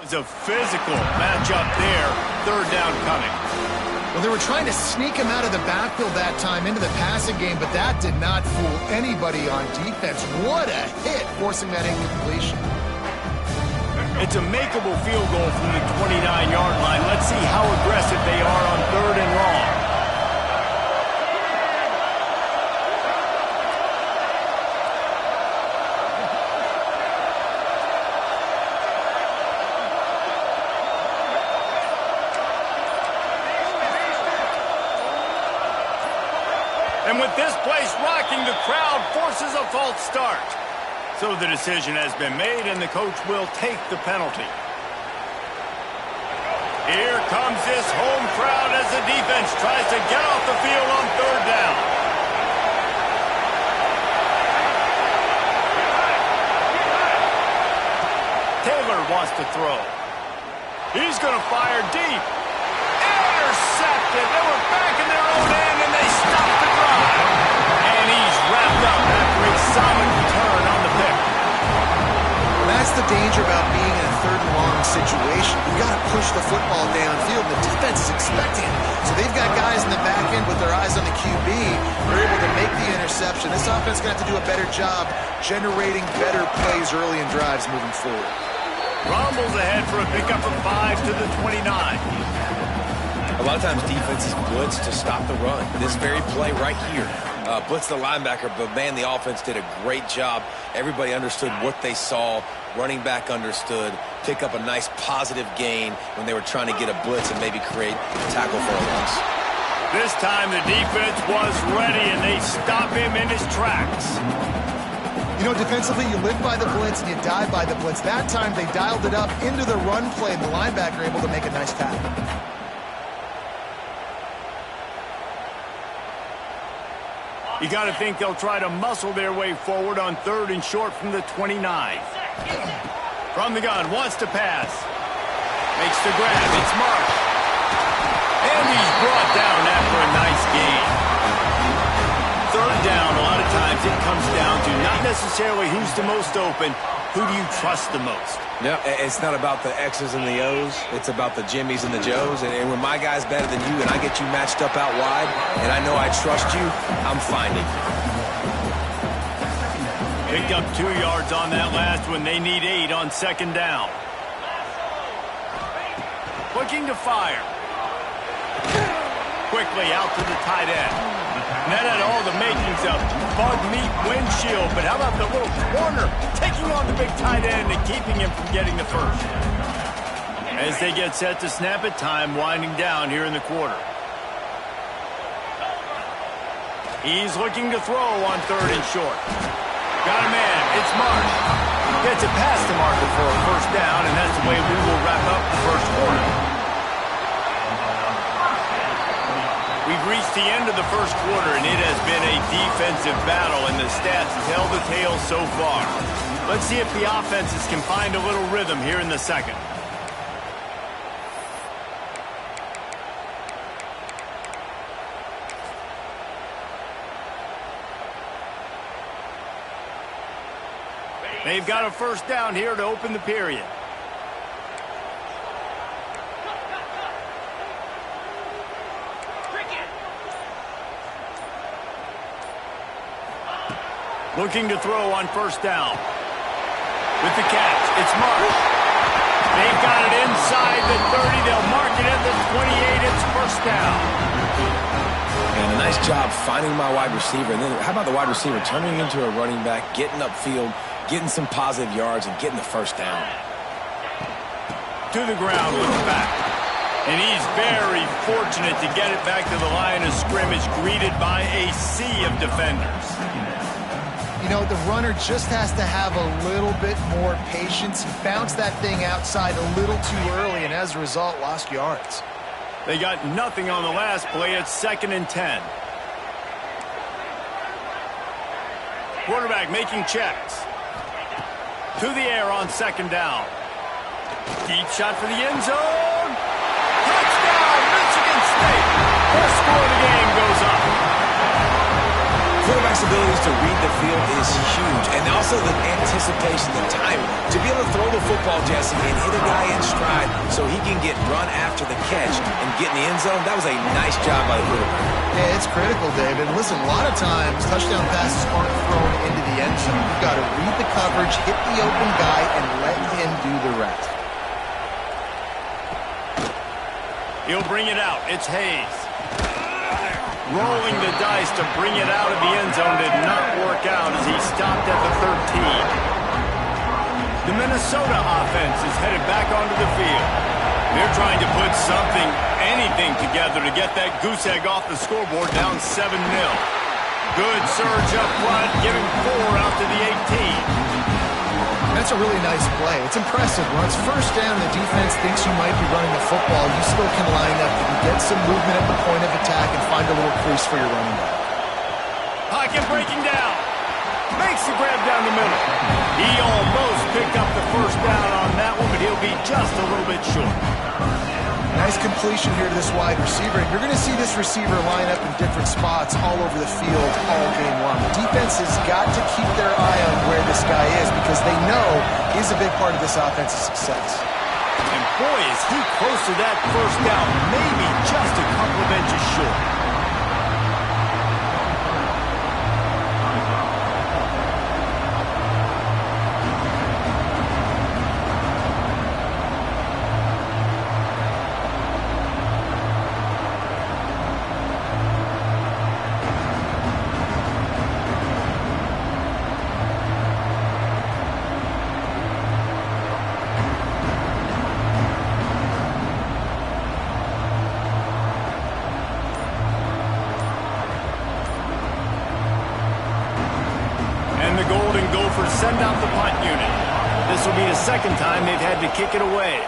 It's a physical matchup there. Third down coming. Well, they were trying to sneak him out of the backfield that time into the passing game, but that did not fool anybody on defense. What a hit, forcing that incompletion. It's a makeable field goal from the 29-yard line. Let's see how aggressive they are on third and long. And with this place rocking, the crowd forces a false start. So the decision has been made, and the coach will take the penalty. Here comes this home crowd as the defense tries to get off the field on third down. Taylor wants to throw. He's going to fire deep. Intercepted. They were back in their own end, and they stopped the drive. And he's wrapped up after a solid return on the pick. That's the danger about being in a third and long situation. You've got to push the football downfield. The defense is expecting it. So they've got guys in the back end with their eyes on the QB. They're able to make the interception. This offense is going to have to do a better job generating better plays early in drives moving forward. Rumbles ahead for a pickup of 5 to the 29. A lot of times defenses blitz to stop the run. This very play right here. Blitz the linebacker, but man, the offense did a great job. Everybody understood what they saw. Running back understood. Pick up a nice positive gain when they were trying to get a blitz and maybe create a tackle for a loss. This time the defense was ready, and they stop him in his tracks. You know, defensively, you live by the blitz and you die by the blitz. That time they dialed it up into the run play, and the linebacker able to make a nice tackle. You got to think they'll try to muscle their way forward on third and short from the 29. From the gun, wants to pass. Makes the grab. It's Marsh. And he's brought down after a nice gain. Third down, a lot of times it comes down to not necessarily who's the most open, who do you trust the most? Yeah, it's not about the X's and the O's. It's about the Jimmys and the Joes. And when my guy's better than you and I get you matched up out wide and I know I trust you, I'm finding. Picked up 2 yards on that last one. They need 8 on second down. Looking to fire. Quickly out to the tight end. And that had all the makings of bug meat windshield, but how about the little corner taking on the big tight end and keeping him from getting the first? As they get set to snap it, time winding down here in the quarter. He's looking to throw on third and short. Got a man, it's Marsh. Gets it past the marker for a first down, and that's the way we will wrap up the first quarter. We've reached the end of the first quarter, and it has been a defensive battle, and the stats tell the tale so far. Let's see if the offenses can find a little rhythm here in the second. They've got a first down here to open the period. Looking to throw on first down. With the catch, it's Marsh. They've got it inside the 30. They'll mark it at the 28. It's first down. And a nice job finding my wide receiver. And then how about the wide receiver turning into a running back, getting upfield, getting some positive yards, and getting the first down. To the ground with the back. And he's very fortunate to get it back to the line of scrimmage, greeted by a sea of defenders. You know, the runner just has to have a little bit more patience. He bounced that thing outside a little too early, and as a result, lost yards. They got nothing on the last play. It's 2nd and 10. Quarterback making checks. To the air on second down. Deep shot for the end zone. Touchdown, Michigan State. First score of the game goes up. quarterback's abilities to read the field is huge, and also the anticipation, the time to be able to throw the football, Jesse, and hit a guy in stride so he can get run after the catch and get in the end zone. That was a nice job by the quarterback. Yeah, it's critical, David. Listen, a lot of times touchdown passes aren't thrown into the end zone. You've got to read the coverage, hit the open guy, and let him do the rest. He'll bring it out. It's Hayes. Rolling the dice to bring it out of the end zone did not work out as he stopped at the 13. The Minnesota offense is headed back onto the field. They're trying to put something, anything together to get that goose egg off the scoreboard down 7-0. Good surge up front, giving 4 out to the 18. That's a really nice play. It's impressive. When it's first down, the defense thinks you might be running the football. You still can line up. You can get some movement at the point of attack and find a little crease for your running back. Pocket breaking down. Makes the grab down the middle. He almost picked up the first down on that one, but he'll be just a little bit short. Nice completion here to this wide receiver. You're going to see this receiver line up in different spots all over the field all game long. The defense has got to keep their eye on where this guy is because they know he's a big part of this offense's success. And boy, is he close to that first down, maybe just a couple of inches short. Send out the punt unit. This will be the second time they've had to kick it away.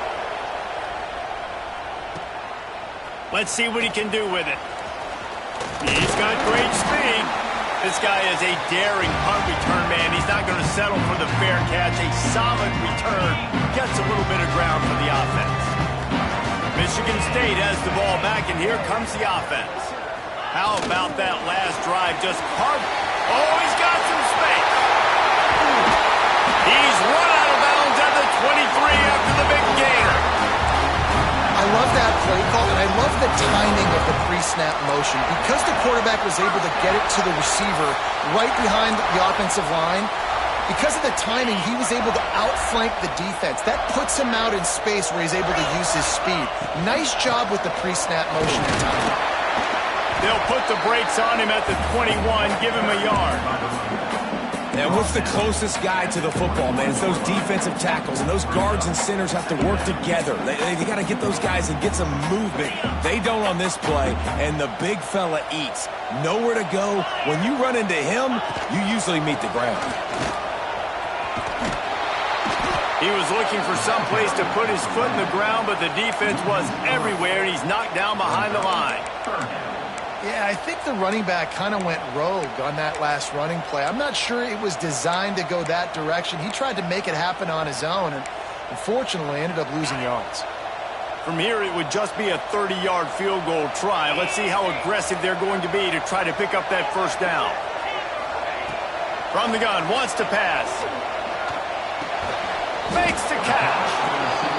Let's see what he can do with it. He's got great speed. This guy is a daring punt return man. He's not going to settle for the fair catch. A solid return gets a little bit of ground for the offense. Michigan State has the ball back, and here comes the offense. How about that last drive? Just carved. Oh, he's got some space. He's run out of bounds at the 23 after the big gainer. I love that play call, and I love the timing of the pre-snap motion. Because the quarterback was able to get it to the receiver right behind the offensive line, because of the timing, he was able to outflank the defense. That puts him out in space where he's able to use his speed. Nice job with the pre-snap motion and timing. They'll put the brakes on him at the 21, give him a yard. And what's the closest guy to the football, man? It's those defensive tackles, and those guards and centers have to work together. They got to get those guys and get some movement. They don't on this play, and the big fella eats. Nowhere to go. When you run into him, you usually meet the ground. He was looking for some place to put his foot in the ground, but the defense was everywhere, and he's knocked down behind the line. Yeah, I think the running back kind of went rogue on that last running play. I'm not sure it was designed to go that direction. He tried to make it happen on his own and unfortunately ended up losing yards. From here, it would just be a 30-yard field goal try. Let's see how aggressive they're going to be to try to pick up that first down. From the gun, wants to pass. Makes the catch.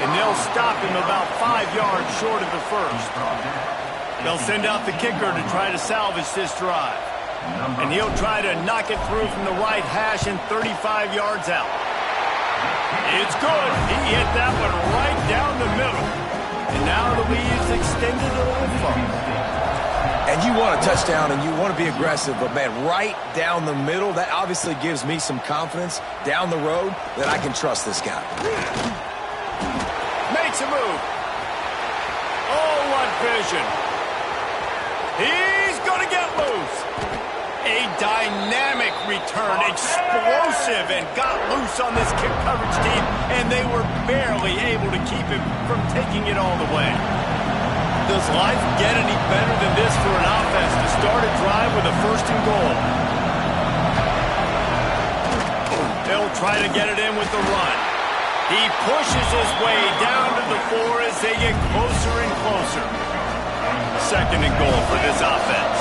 And they'll stop him about 5 yards short of the first. They'll send out the kicker to try to salvage this drive. And he'll try to knock it through from the right hash and 35 yards out. It's good. He hit that one right down the middle. And now the lead's extended a little further. And you want a touchdown and you want to be aggressive, but man, right down the middle, that obviously gives me some confidence down the road that I can trust this guy. Makes a move. Oh, what vision. He's going to get loose. A dynamic return, explosive, and got loose on this kick coverage team, and they were barely able to keep him from taking it all the way. Does life get any better than this for an offense to start a drive with a first and goal? They'll try to get it in with the run. He pushes his way down to the 4 as they get closer and closer. Second and goal for this offense.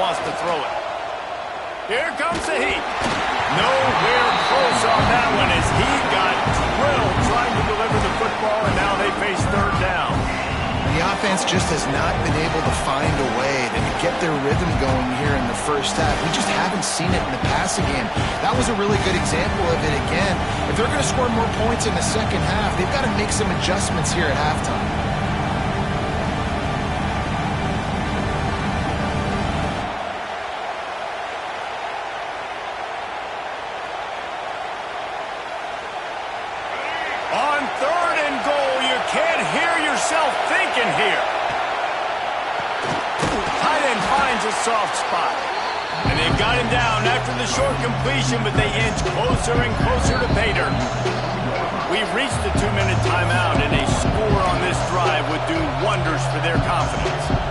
wants to throw it. Here comes the heat. Nowhere close on that one as he got drilled trying to deliver the football, and now they face third down. The offense just has not been able to find a way to get their rhythm going here in the first half. We just haven't seen it in the passing game. That was a really good example of it again. If they're going to score more points in the second half, they've got to make some adjustments here at halftime. On third and goal, you can't hear yourself thinking here. Tight end finds a soft spot. And they've got him down after the short completion, but they inch closer and closer to pay dirt. We've reached the 2-minute timeout, and a score on this drive would do wonders for their confidence.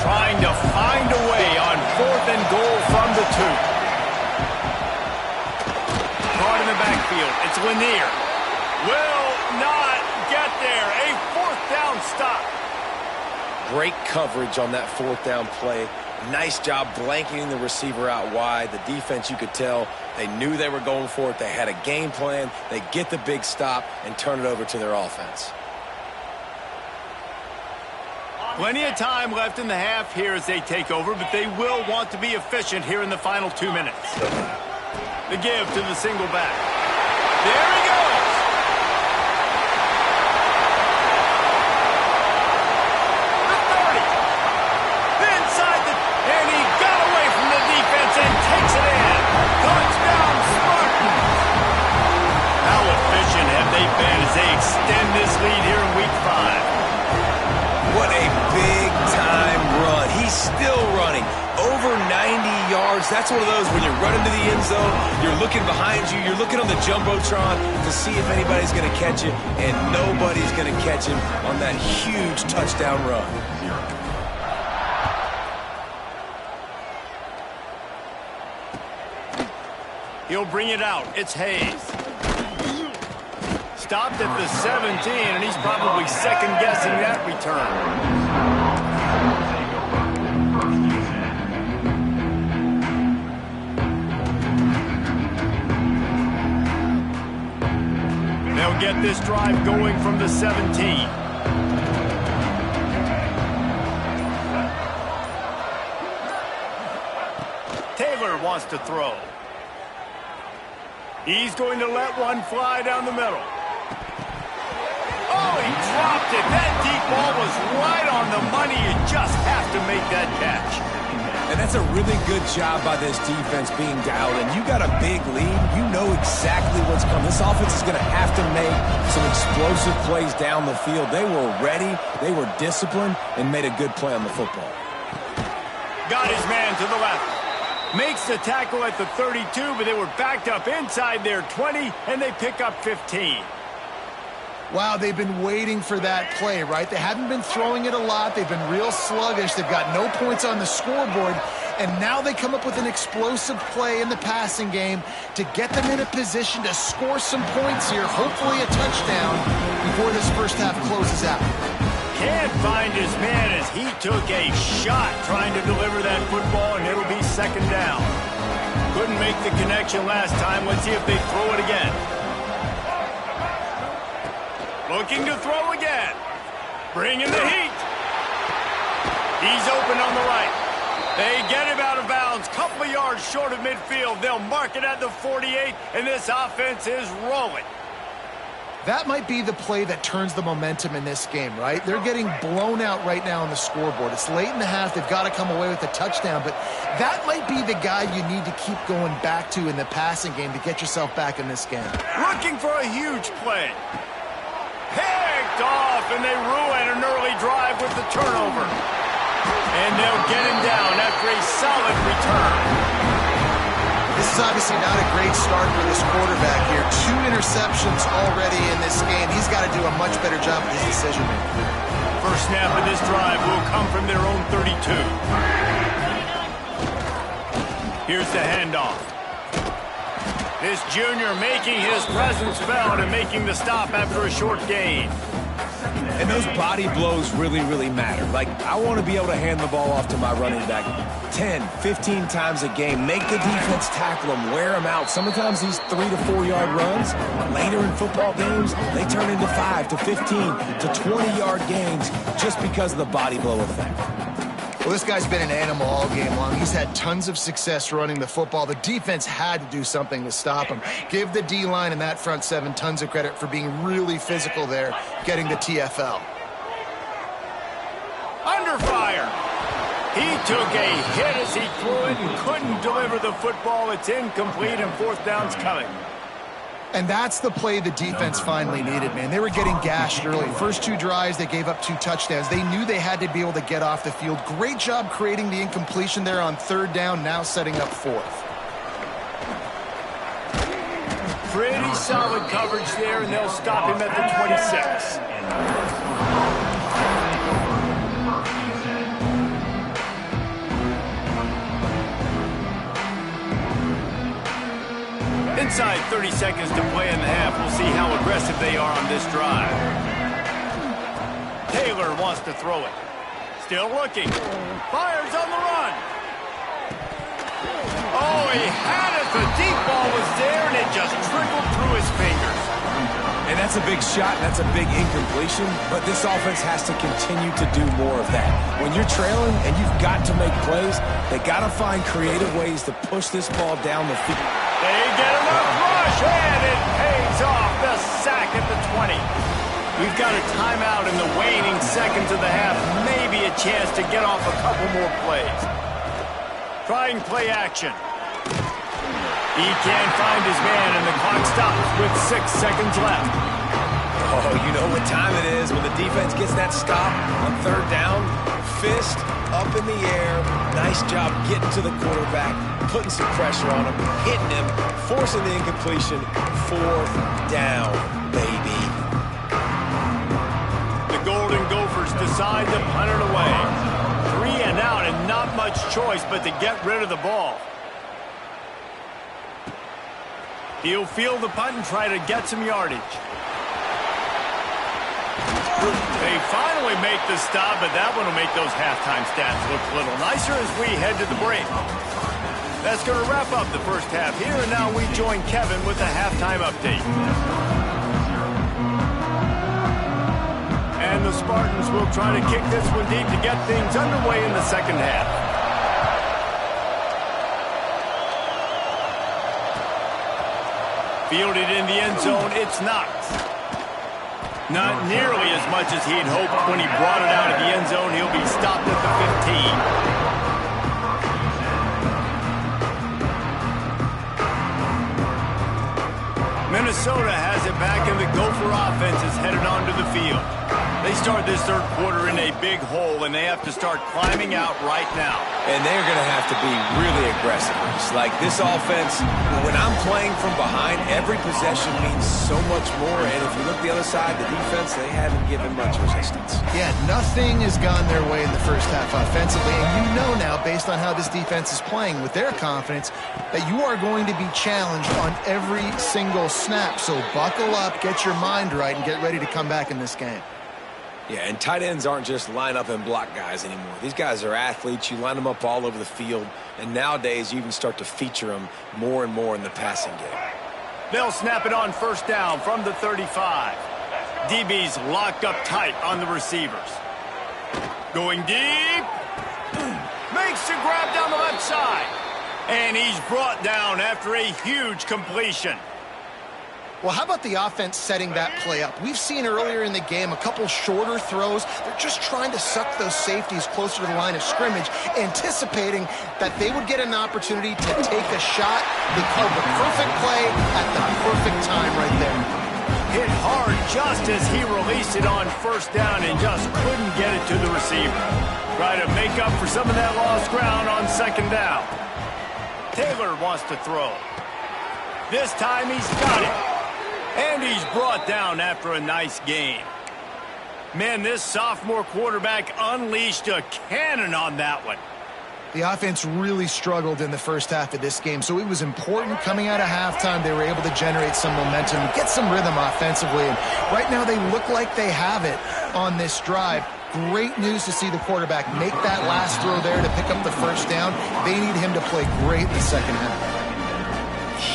Trying to find a way on fourth and goal from the 2. Caught in the backfield. It's Lanier. Will not get there. A fourth down stop. Great coverage on that fourth down play. Nice job blanketing the receiver out wide. The defense, you could tell, they knew they were going for it. They had a game plan. They get the big stop and turn it over to their offense. Plenty of time left in the half here as they take over, but they will want to be efficient here in the final 2 minutes. The give to the single back. There he goes! The 30. Inside the... And he got away from the defense and takes it in. Touchdown, Spartans! How efficient have they been as they extend this lead here in Week 5? What a big-time run. He's still running. Over 90 yards. That's one of those when you're running to the end zone, you're looking behind you, you're looking on the Jumbotron to see if anybody's going to catch it, and nobody's going to catch him on that huge touchdown run. He'll bring it out. It's Hayes. Stopped at the 17, and he's probably second-guessing that return. They'll get this drive going from the 17. Taylor wants to throw. He's going to let one fly down the middle. Oh, he dropped it. That deep ball was right on the money. You just have to make that catch. And that's a really good job by this defense being dialed in. You got a big lead. You know exactly what's coming. This offense is going to have to make some explosive plays down the field. They were ready. They were disciplined and made a good play on the football. Got his man to the left. Makes the tackle at the 32, but they were backed up inside their 20, and they pick up 15. Wow, they've been waiting for that play, right? They haven't been throwing it a lot. They've been real sluggish. They've got no points on the scoreboard. And now they come up with an explosive play in the passing game to get them in a position to score some points here, hopefully a touchdown, before this first half closes out. Can't find his man as he took a shot trying to deliver that football, and it'll be second down. Couldn't make the connection last time. Let's see if they throw it again. Looking to throw again. Bringing the heat. He's open on the right. They get him out of bounds. Couple of yards short of midfield. They'll mark it at the 48, and this offense is rolling. That might be the play that turns the momentum in this game, right? They're getting blown out right now on the scoreboard. It's late in the half. They've got to come away with a touchdown, but that might be the guy you need to keep going back to in the passing game to get yourself back in this game. Looking for a huge play. Picked off, and they ruin an early drive with the turnover. And they'll get him down after a solid return. This is obviously not a great start for this quarterback here. 2 interceptions already in this game. He's got to do a much better job with his decision-making. First snap of this drive will come from their own 32. Here's the handoff. This junior making his presence felt and making the stop after a short gain. And those body blows really, really matter. Like, I want to be able to hand the ball off to my running back 10, 15 times a game. Make the defense tackle them, wear them out. Sometimes these 3 to 4 yard runs, later in football games, they turn into 5 to 15 to 20 yard gains just because of the body blow effect. Well, this guy's been an animal all game long. He's had tons of success running the football. The defense had to do something to stop him. Give the D-line and that front 7 tons of credit for being really physical there, getting the TFL. Under fire. He took a hit as he threw it and couldn't deliver the football. It's incomplete and 4th down's coming. And that's the play the defense finally needed, man. They were getting gashed early. First 2 drives, they gave up 2 touchdowns. They knew they had to be able to get off the field. Great job creating the incompletion there on 3rd down, now setting up 4th. Pretty solid coverage there, and they'll stop him at the 26. Inside 30 seconds to play in the half. We'll see how aggressive they are on this drive. Taylor wants to throw it. Still looking. Fires on the run. Oh, he had it. The deep ball was there, and it just trickled through his fingers. And that's a big shot, and that's a big incompletion, but this offense has to continue to do more of that. When you're trailing and you've got to make plays, they got to find creative ways to push this ball down the field. They get enough rush, and it pays off. The sack at the 20. We've got a timeout in the waning seconds of the half. Maybe a chance to get off a couple more plays. Trying play action. He can't find his man, and the clock stops with 6 seconds left. Oh, you know what time it is when the defense gets that stop on 3rd down. Fist up in the air. Nice job getting to the quarterback, putting some pressure on him, hitting him, forcing the incompletion. 4th down, baby. The Golden Gophers decide to punt it away. 3 and out, and not much choice but to get rid of the ball. He'll field the punt and try to get some yardage. They finally make the stop, but that one will make those halftime stats look a little nicer as we head to the break. That's going to wrap up the first half here, and now we join Kevin with the halftime update. And the Spartans will try to kick this one deep to get things underway in the second half. Fielded in the end zone, it's Knox. Not nearly as much as he'd hoped when he brought it out of the end zone. He'll be stopped at the 15. Minnesota has it back, and the Gopher offense is headed onto the field. They start this 3rd quarter in a big hole, and they have to start climbing out right now. And they're going to have to be really aggressive. It's like this offense, when I'm playing from behind, every possession means so much more. And if you look the other side, the defense, they haven't given much resistance. Yeah, nothing has gone their way in the first half offensively. And you know now, based on how this defense is playing with their confidence, that you are going to be challenged on every single snap. So buckle up, get your mind right, and get ready to come back in this game. Yeah, and tight ends aren't just line up and block guys anymore. These guys are athletes. You line them up all over the field. And nowadays, you even start to feature them more and more in the passing game. They'll snap it on 1st down from the 35. DB's locked up tight on the receivers. Going deep. Makes the grab down the left side. And he's brought down after a huge completion. Well, how about the offense setting that play up? We've seen earlier in the game a couple shorter throws. They're just trying to suck those safeties closer to the line of scrimmage, anticipating that they would get an opportunity to take a shot. They called the perfect play at the perfect time right there. Hit hard just as he released it on 1st down and just couldn't get it to the receiver. Try to make up for some of that lost ground on 2nd down. Taylor wants to throw. This time he's got it. And he's brought down after a nice game. Man, this sophomore quarterback unleashed a cannon on that one. The offense really struggled in the first half of this game, so it was important coming out of halftime they were able to generate some momentum, get some rhythm offensively, and right now they look like they have it on this drive. Great news to see the quarterback make that last throw there to pick up the first down. They need him to play great in the second half.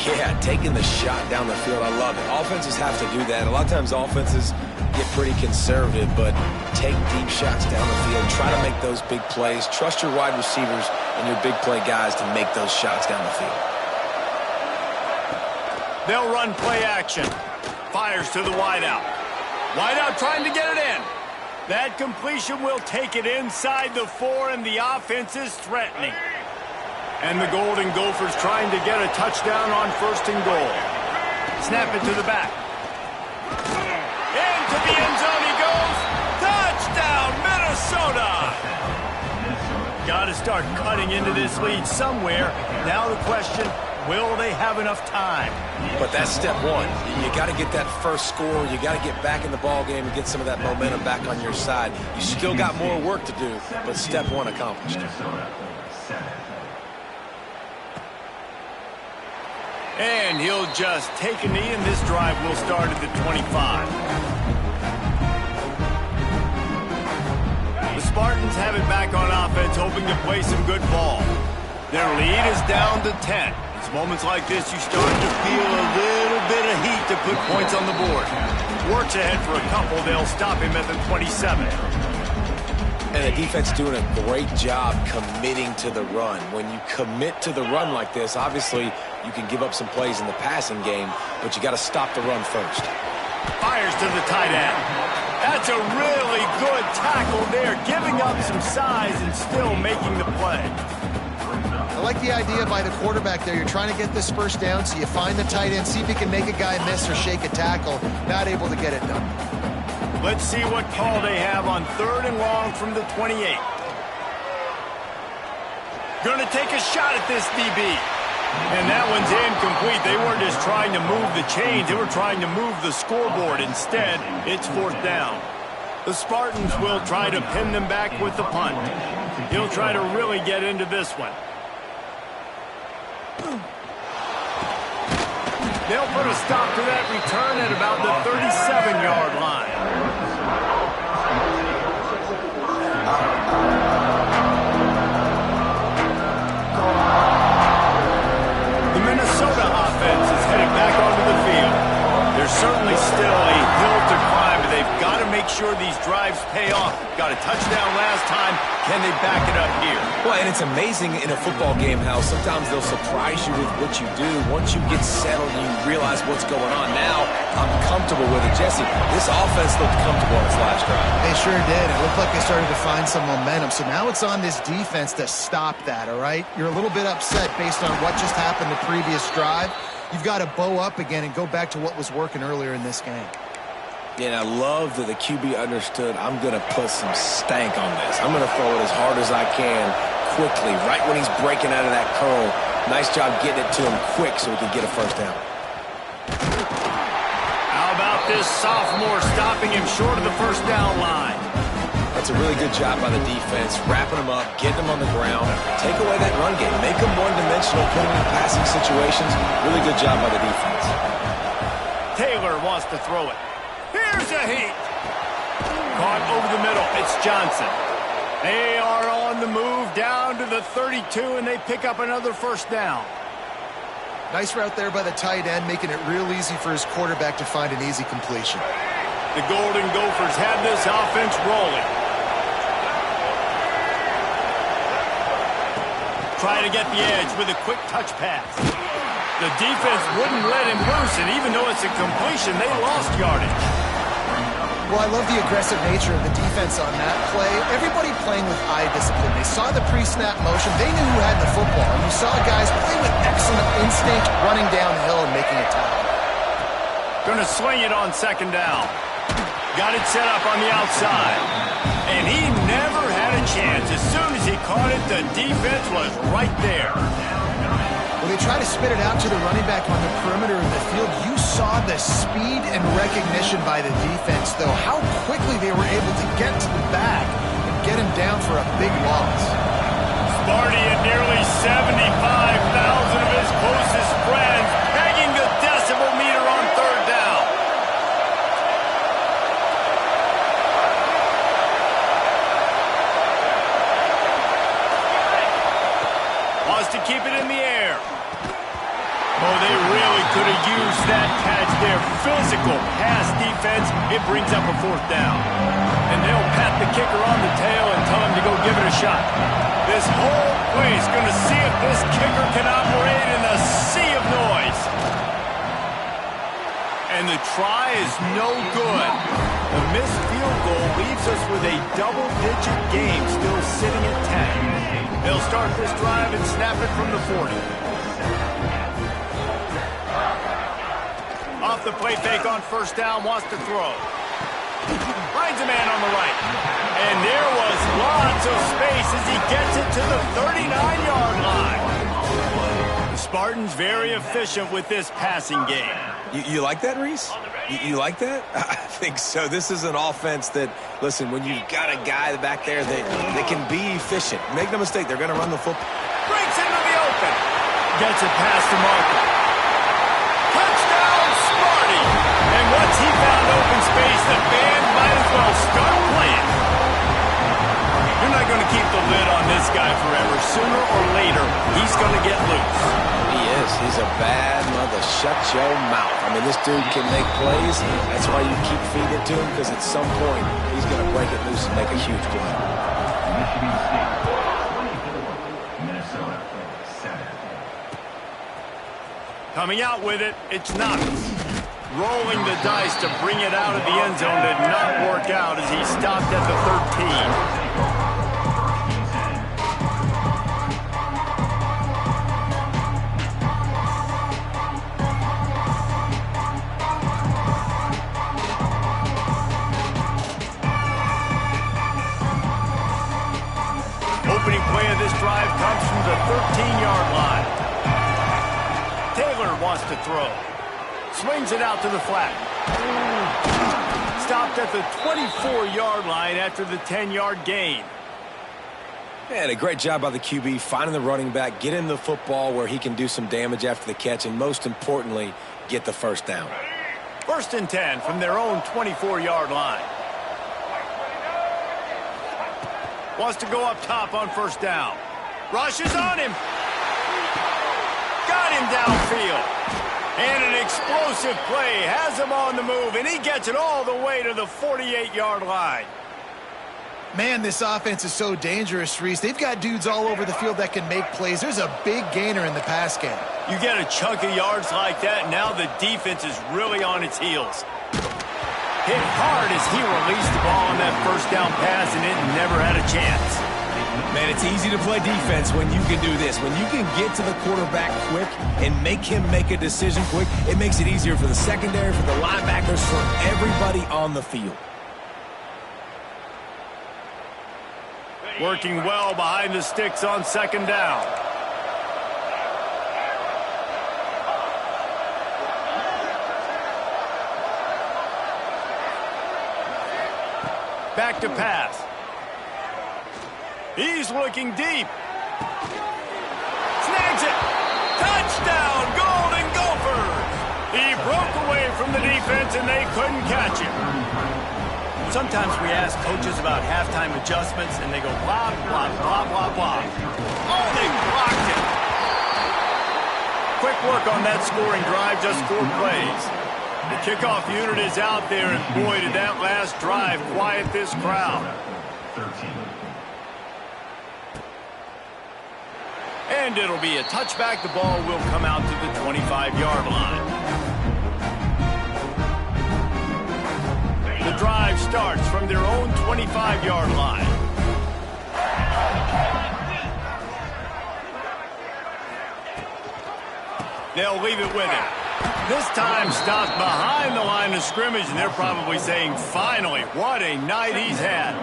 Yeah, taking the shot down the field, I love it. Offenses have to do that. A lot of times offenses get pretty conservative, but take deep shots down the field. Try to make those big plays. Trust your wide receivers and your big play guys to make those shots down the field. They'll run play action. Fires to the wideout. Wideout trying to get it in. That completion will take it inside the 4, and the offense is threatening. And the Golden Gophers trying to get a touchdown on 1st and goal. Snap it to the back. Into the end zone he goes. Touchdown, Minnesota! Got to start cutting into this lead somewhere. Now the question, will they have enough time? But that's step one. You got to get that first score. You got to get back in the ball game and get some of that momentum back on your side. You still got more work to do, but step one accomplished. And he'll just take a knee, and this drive will start at the 25. The Spartans have it back on offense, hoping to play some good ball. Their lead is down to 10. It's moments like this you start to feel a little bit of heat to put points on the board. Works ahead for a couple. They'll stop him at the 27. And the defense doing a great job committing to the run. When you commit to the run like this, obviously you can give up some plays in the passing game, but you got to stop the run first. Fires to the tight end. That's a really good tackle there, giving up some size and still making the play. I like the idea by the quarterback there. You're trying to get this first down, so you find the tight end, see if he can make a guy miss or shake a tackle. Not able to get it done. Let's see what call they have on 3rd and long from the 28. Going to take a shot at this DB. And that one's incomplete. They weren't just trying to move the chains. They were trying to move the scoreboard. Instead, it's 4th down. The Spartans will try to pin them back with the punt. He'll try to really get into this one. They'll put a stop to that return at about the 37-yard line. The Minnesota offense is headed back onto the field. There's certainly still a hill to climb, but they've got to make sure these drives pay off. Got a touchdown last time. Can they back it up here? Well, and it's amazing in a football game how sometimes they'll surprise you with what you do. Once you get settled and you realize what's going on, now I'm comfortable with it. Jesse, this offense looked comfortable on its last drive. They sure did. It looked like they started to find some momentum. So now it's on this defense to stop that, all right? You're a little bit upset based on what just happened the previous drive. You've got to bow up again and go back to what was working earlier in this game. Yeah, and I love that the QB understood, I'm going to put some stank on this. I'm going to throw it as hard as I can quickly, right when he's breaking out of that curl. Nice job getting it to him quick so he can get a first down. How about this sophomore stopping him short of the first down line? That's a really good job by the defense, wrapping him up, getting him on the ground, take away that run game, make him one-dimensional, put him in passing situations. Really good job by the defense. Taylor wants to throw it. Here's a heat. Caught over the middle. It's Johnson. They are on the move down to the 32, and they pick up another first down. Nice route there by the tight end, making it real easy for his quarterback to find an easy completion. The Golden Gophers have this offense rolling. Try to get the edge with a quick touch pass. The defense wouldn't let him loose, and even though it's a completion, they lost yardage. Well, I love the aggressive nature of the defense on that play. Everybody playing with eye discipline. They saw the pre-snap motion. They knew who had the football. And you saw guys play with excellent instinct, running downhill and making a tackle. Going to swing it on 2nd down. Got it set up on the outside. And he never had a chance. As soon as he caught it, the defense was right there. spit it out to the running back on the perimeter of the field. You saw the speed and recognition by the defense, though, how quickly they were able to get to the back and get him down for a big loss. Sparty and nearly 75,000 of his closest friends pegging the decibel meter on third down. Wants to keep it in the air. Oh, they really could have used that catch there. Physical pass defense. It brings up a fourth down. And they'll pat the kicker on the tail and tell him to go give it a shot. This whole place going to see if this kicker can operate in a sea of noise. And the try is no good. The missed field goal leaves us with a double-digit game still sitting at 10. They'll start this drive and snap it from the 40. Off the play fake on first down, wants to throw. Finds a man on the right. And there was lots of space as he gets it to the 39-yard line. The Spartans very efficient with this passing game. You like that, Reese? You like that? I think so. This is an offense that, listen, when you've got a guy back there that can be efficient. Make no mistake, they're going to run the football. Breaks into the open. Gets it past the marker. Touchdown, Sparty! And once he found open space, the band might as well start playing. You're not going to keep the lid on this guy forever. Sooner or later, he's going to get loose. He is. He's a bad mother. Shut your mouth. I mean, this dude can make plays. That's why you keep feeding it to him, because at some point, he's going to break it loose and make a huge play. Coming out with it, it's Knox. Rolling the dice to bring it out of the end zone did not work out as he stopped at the 13. Opening play of this drive comes from the 13-yard line. Taylor wants to throw. Swings it out to the flat. Stopped at the 24-yard line after the 10-yard gain. And a great job by the QB finding the running back, getting the football where he can do some damage after the catch, and most importantly, get the first down. First and 10 from their own 24-yard line. Wants to go up top on first down. Rushes on him. Got him downfield. And an explosive play has him on the move, and he gets it all the way to the 48-yard line. Man, this offense is so dangerous, Reese. They've got dudes all over the field that can make plays. There's a big gainer in the pass game. You get a chunk of yards like that, now the defense is really on its heels. Hit hard as he released the ball on that first down pass, and it never had a chance. Man, it's easy to play defense when you can do this. When you can get to the quarterback quick and make him make a decision quick, it makes it easier for the secondary, for the linebackers, for everybody on the field. Working well behind the sticks on second down. Back to pass. He's looking deep. Snags it. Touchdown, Golden Gophers. He broke away from the defense, and they couldn't catch him. Sometimes we ask coaches about halftime adjustments, and they go blah, blah, blah, blah, blah. Oh, they blocked it. Quick work on that scoring drive, just 4 plays. The kickoff unit is out there, and boy, did that last drive quiet this crowd. And it'll be a touchback. The ball will come out to the 25-yard line. The drive starts from their own 25-yard line. They'll leave it with him. This time stopped behind the line of scrimmage, and they're probably saying, finally, what a night he's had.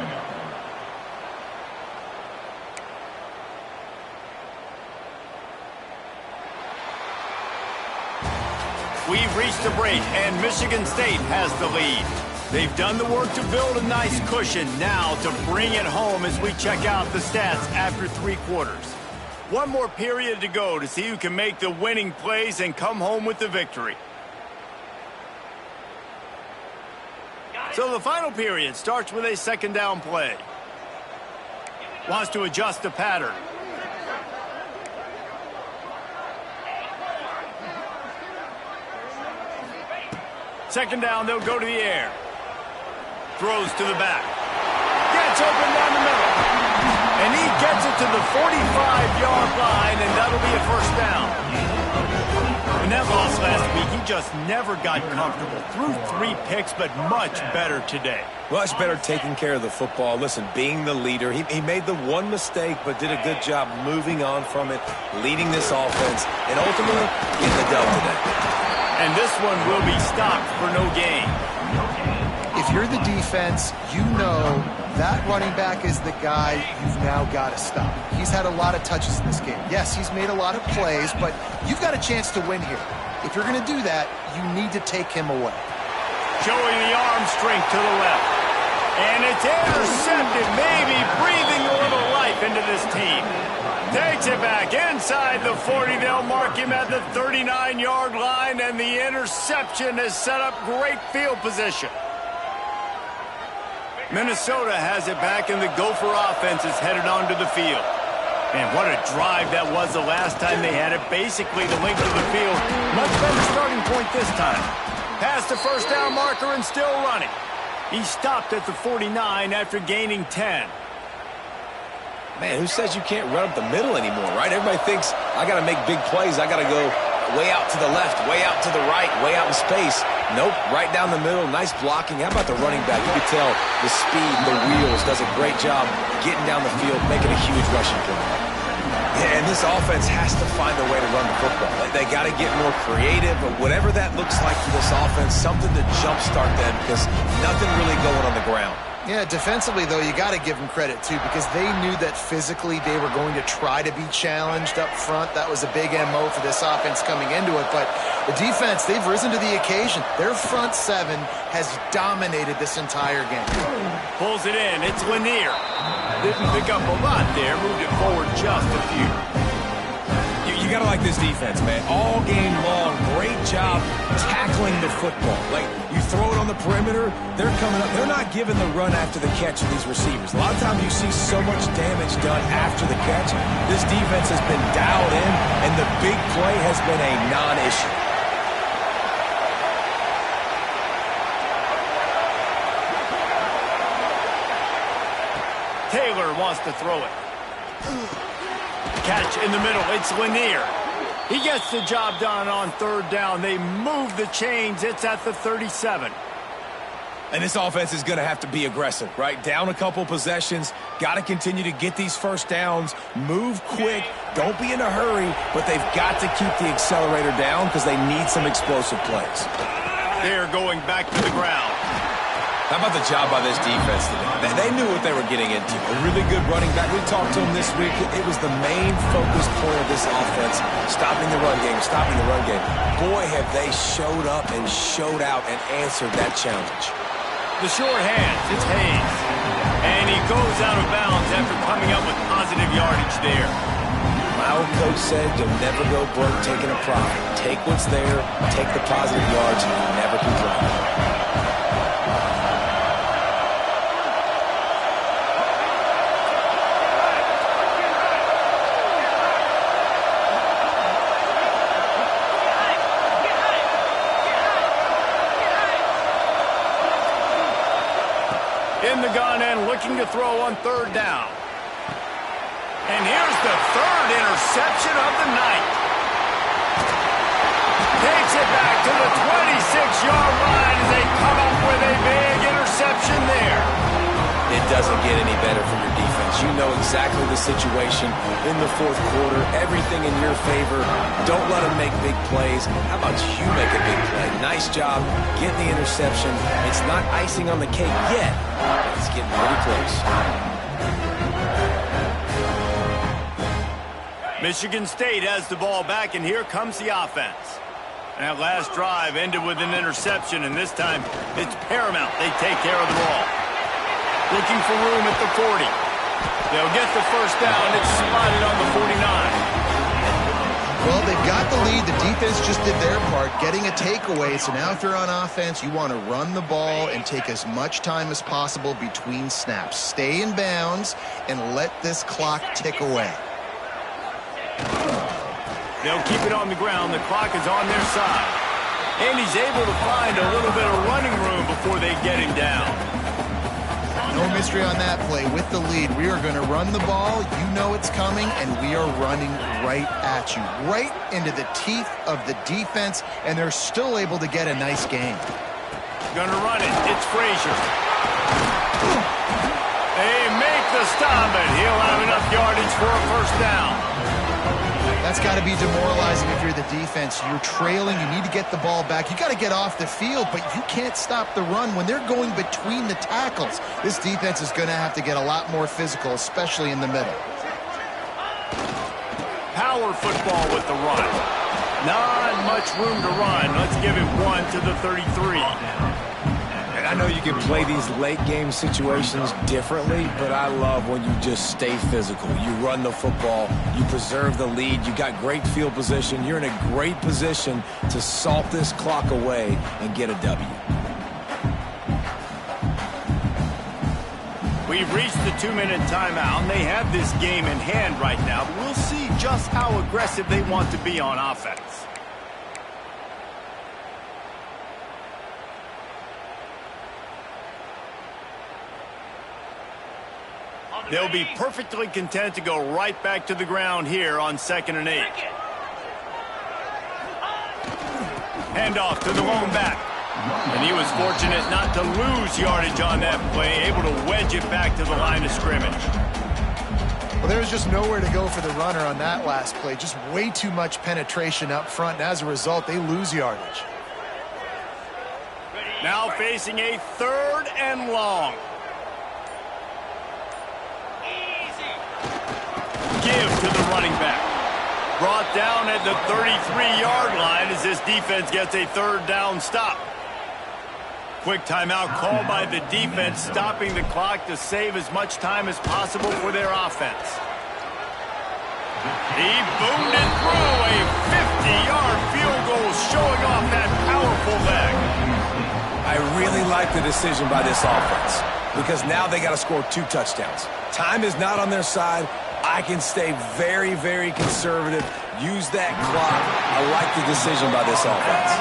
We've reached the break, and Michigan State has the lead. They've done the work to build a nice cushion. Now to bring it home as we check out the stats after 3 quarters. One more period to go to see who can make the winning plays and come home with the victory. So the final period starts with a second down play. Wants to adjust the pattern. Second down, they'll go to the air. Throws to the back. Gets open down the middle. And he gets it to the 45-yard line, and that'll be a first down. In that loss last week, he just never got comfortable. Threw 3 picks, but much better today. Much better taking care of the football. Listen, being the leader, he made the one mistake, but did a good job moving on from it, leading this offense, and ultimately getting the dub today. And this one will be stopped for no gain. If you're the defense, you know that running back is the guy you've now got to stop. He's had a lot of touches in this game. Yes, he's made a lot of plays, but you've got a chance to win here. If you're going to do that, you need to take him away. Showing the arm strength to the left. And it's intercepted, maybe breathing a little life into this team. Takes it back inside the 40. They'll mark him at the 39-yard line, and the interception has set up great field position. Minnesota has it back, and the Gopher offense is headed onto the field. And what a drive that was the last time they had it, basically the length of the field. Much better starting point this time. Past the first down marker and still running. He stopped at the 49 after gaining 10. Man, who says you can't run up the middle anymore, right? Everybody thinks, I got to make big plays. I got to go way out to the left, way out to the right, way out in space. Nope, right down the middle, nice blocking. How about the running back? You can tell the speed, the wheels, does a great job getting down the field, making a huge rushing play. Yeah, and this offense has to find a way to run the football. They got to get more creative, but whatever that looks like for this offense, something to jumpstart them because nothing really going on the ground. Yeah, defensively, though, you got to give them credit, too, because they knew that physically they were going to try to be challenged up front. That was a big MO for this offense coming into it. But the defense, they've risen to the occasion. Their front 7 has dominated this entire game. Pulls it in. It's Lanier. Didn't pick up a lot there. Moved it forward just a few. You got to like this defense, man. All game long, great job tackling the football. Like, you throw it on the perimeter, they're coming up. They're not giving the run after the catch of these receivers. A lot of times you see so much damage done after the catch. This defense has been dialed in, and the big play has been a non-issue. Taylor wants to throw it. Catch in the middle. It's Lanier. He gets the job done on third down. They move the chains. It's at the 37. And this offense is going to have to be aggressive, right? Down a couple possessions. Got to continue to get these first downs. Move quick. Don't be in a hurry. But they've got to keep the accelerator down because they need some explosive plays. They're going back to the ground. How about the job by this defense today? They knew what they were getting into. A really good running back. We talked to him this week. It was the main focus point of this offense, stopping the run game, stopping the run game. Boy, have they showed up and showed out and answered that challenge. The short hands, it's Hayes. And he goes out of bounds after coming up with positive yardage there. My old coach said you'll never go broke taking a profit. Take what's there, take the positive yards, and you never complain. In the gun and looking to throw on third down. And here's the third interception of the night. Takes it back to the 26-yard line as they come up with a big interception there. It doesn't get any better for your defense. You know exactly the situation in the fourth quarter. Everything in your favor. Don't let them make big plays. How about you make a big play? Nice job getting the interception. It's not icing on the cake yet, but it's getting pretty close. Michigan State has the ball back, and here comes the offense. And that last drive ended with an interception, and this time it's paramount they take care of the ball. Looking for room at the 40. They'll get the first down. It's spotted on the 49. Well, they've got the lead. The defense just did their part, getting a takeaway. So now if you're on offense, you want to run the ball and take as much time as possible between snaps. Stay in bounds and let this clock tick away. They'll keep it on the ground. The clock is on their side. And he's able to find a little bit of running room before they get him down. No mystery on that play. With the lead, we are going to run the ball. You know it's coming, and we are running right at you, right into the teeth of the defense, and they're still able to get a nice gain. Gonna run it. It's Frazier. They make the stop, and he'll have enough yardage for a first down. That's got to be demoralizing if you're the defense. You're trailing. You need to get the ball back. You got to get off the field, but you can't stop the run when they're going between the tackles. This defense is going to have to get a lot more physical, especially in the middle. Power football with the run. Not much room to run. Let's give him one to the 33. And I know you can play these late game situations differently, but I love when you just stay physical. You run the football, you preserve the lead, you got great field position, you're in a great position to salt this clock away and get a W. We've reached the 2-minute timeout, and they have this game in hand right now. We'll see just how aggressive they want to be on offense. They'll be perfectly content to go right back to the ground here on 2nd and 8. Handoff to the lone back. And he was fortunate not to lose yardage on that play, able to wedge it back to the line of scrimmage. Well, there was just nowhere to go for the runner on that last play. Just way too much penetration up front, and as a result, they lose yardage. Now facing a 3rd and long. Give to the running back. Brought down at the 33-yard line as this defense gets a 3rd down stop. Quick timeout called by the defense, stopping the clock to save as much time as possible for their offense. He boomed it through a 50-yard field goal, showing off that powerful leg. I really like the decision by this offense because now they got to score 2 touchdowns. Time is not on their side. I can stay very, very conservative. Use that clock. I like the decision by this offense.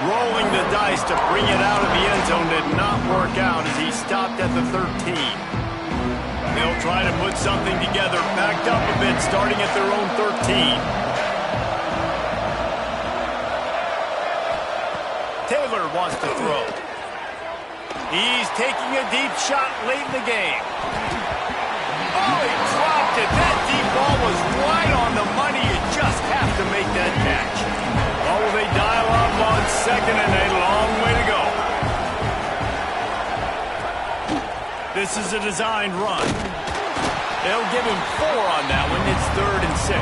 Rolling the dice to bring it out of the end zone did not work out as he stopped at the 13. They'll try to put something together, backed up a bit, starting at their own 13. Taylor wants to throw. He's taking a deep shot late in the game. Oh, he dropped it. That deep ball was right on the money. You just have to make that catch. Oh, will they dial up on 2nd and a long way to go. This is a designed run. They'll give him 4 on that one. It's 3rd and 6.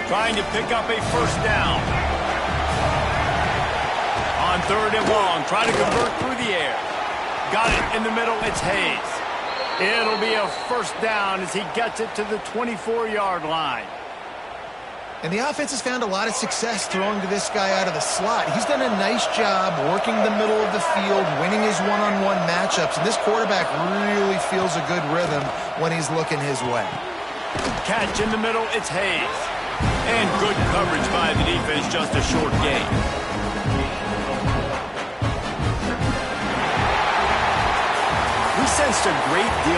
Trying to pick up a first down. On 3rd and long, try to convert through the air. Got it in the middle, it's Hayes. It'll be a first down as he gets it to the 24-yard line. And the offense has found a lot of success throwing to this guy out of the slot. He's done a nice job working the middle of the field, winning his one-on-one matchups, and this quarterback really feels a good rhythm when he's looking his way. Catch in the middle, it's Hayes. And good coverage by the defense, just a short gain. We sensed a great deal